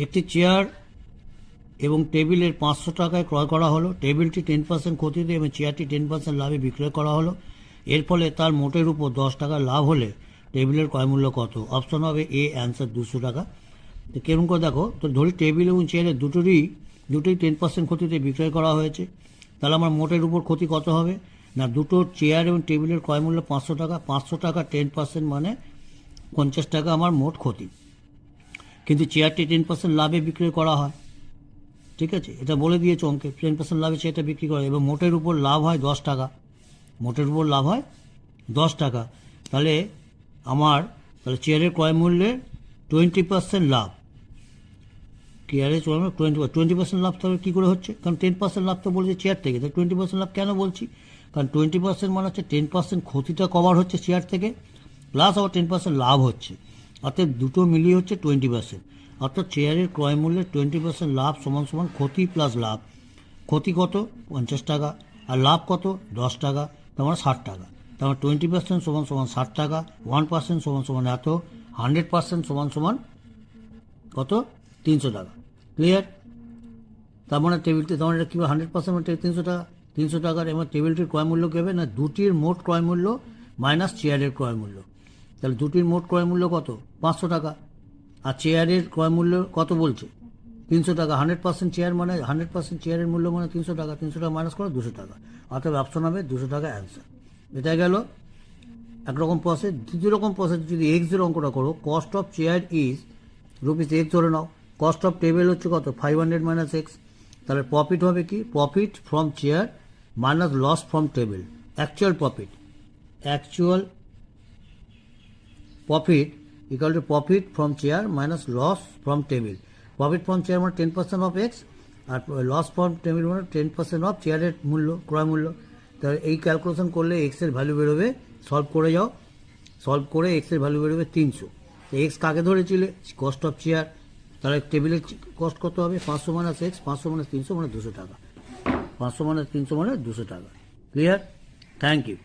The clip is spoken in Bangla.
একটি চেয়ার এবং টেবিলের 500 টাকায় ক্রয় করা হলো। টেবিলটি 10% ক্ষতিতে এবং চেয়ারটি 10% লাভে বিক্রয় করা হলো। এর ফলে তার মোটের উপর 10 টাকা লাভ হলে টেবিলের ক্রয়মূল্য কত? অপশন হবে এ, অ্যান্সার 200 টাকা। তো কেমন করে দেখো, তো ধরি টেবিল এবং চেয়ারের দুটোই 10% ক্ষতিতে বিক্রয় করা হয়েছে, তাহলে আমার মোটের উপর ক্ষতি কত হবে? না, দুটো চেয়ার এবং টেবিলের ক্রয়মূল্য 500 টাকা, 500 টাকা 10% মানে 50 টাকা আমার মোট ক্ষতি। কিন্তু চেয়ারটি 10% লাভে বিক্রয় করা হয়, ঠিক আছে, এটা বলে দিয়েছে অঙ্কে, 10% লাভে চেয়ারটা বিক্রি করে এবং মোটের উপর লাভ হয় 10 টাকা, মোটের উপর লাভ হয় 10 টাকা। তাহলে তাহলে চেয়ারের ক্রয় মূল্যের 20% লাভ, চেয়ারের 20% লাভ তাহলে কী করে হচ্ছে? কারণ 10% লাভ তো বলছে চেয়ার থেকে, তাই 20% লাভ কেন বলছি? কারণ 20% মানে হচ্ছে 10% ক্ষতিটা কভার হচ্ছে চেয়ার থেকে, প্লাস আবার 10% লাভ হচ্ছে, অর্থাৎ দুটো মিলিয়ে হচ্ছে 20%। অর্থাৎ চেয়ারের ক্রয় মূল্যের 20% লাভ সমান সমান ক্ষতি প্লাস লাভ। ক্ষতি কত? 50 টাকা, আর লাভ কত? 10 টাকা, তার মানে 60 টাকা। তার মানে 20% সমান সমান 60 টাকা, 1% সমান সমান এত, 100% সমান সমান কত? 300 টাকা। ক্লিয়ার? তার মানে টেবিলটি, তার মানে এটা কী হবে? 100% মানে 300 টাকা, 300 টাকার। এবার টেবিলটির ক্রয় মূল্য কী হবে? না, দুটির মোট ক্রয় মূল্য মাইনাস চেয়ারের ক্রয় মূল্য। তাহলে দুটির মোট ক্রয় মূল্য কত? 500 টাকা। আর চেয়ারের ক্রয় মূল্য কত বলছে? 300 টাকা। 100% চেয়ার মানে 100% চেয়ারের মূল্য মানে 300 টাকা, 300 টাকা মাইনাস করো 200 টাকা, অর্থাৎ অপশন হবে 200 টাকা অ্যান্সার। এটা গেল একরকম প্রসেস। দ্বিতীয় রকম প্রসেস, যদি এক্সের অঙ্কটা করো, cost of chair is rupees x ধরে নাও, কস্ট অফ টেবিল হচ্ছে কত? 500 মাইনাস এক্স। তাহলে প্রফিট হবে কি? Profit from chair minus loss from table. Actual profit equal to profit from chair minus loss from table. Profit from chair মানে 10% অফ এক্স, আর লস ফ্রম টেবিল মানে 10% অফ চেয়ারের মূল্য, ক্রয় মূল্য। তাহলে এই ক্যালকুলেশন করলে এক্সের ভ্যালু বেরোবে, সলভ করে যাও, সলভ করে এক্সের ভ্যালু বেরোবে 300। তো এক্স কাকে ধরেছিলে? Cost of chair. তাহলে টেবিলের কস্ট কত হবে? 500 মাইনাস এক্স, 500 মাইনাস 300 মানে 200 টাকা, 500 মাইনাস 300 মানে 200 টাকা। ক্লিয়ার? Thank you.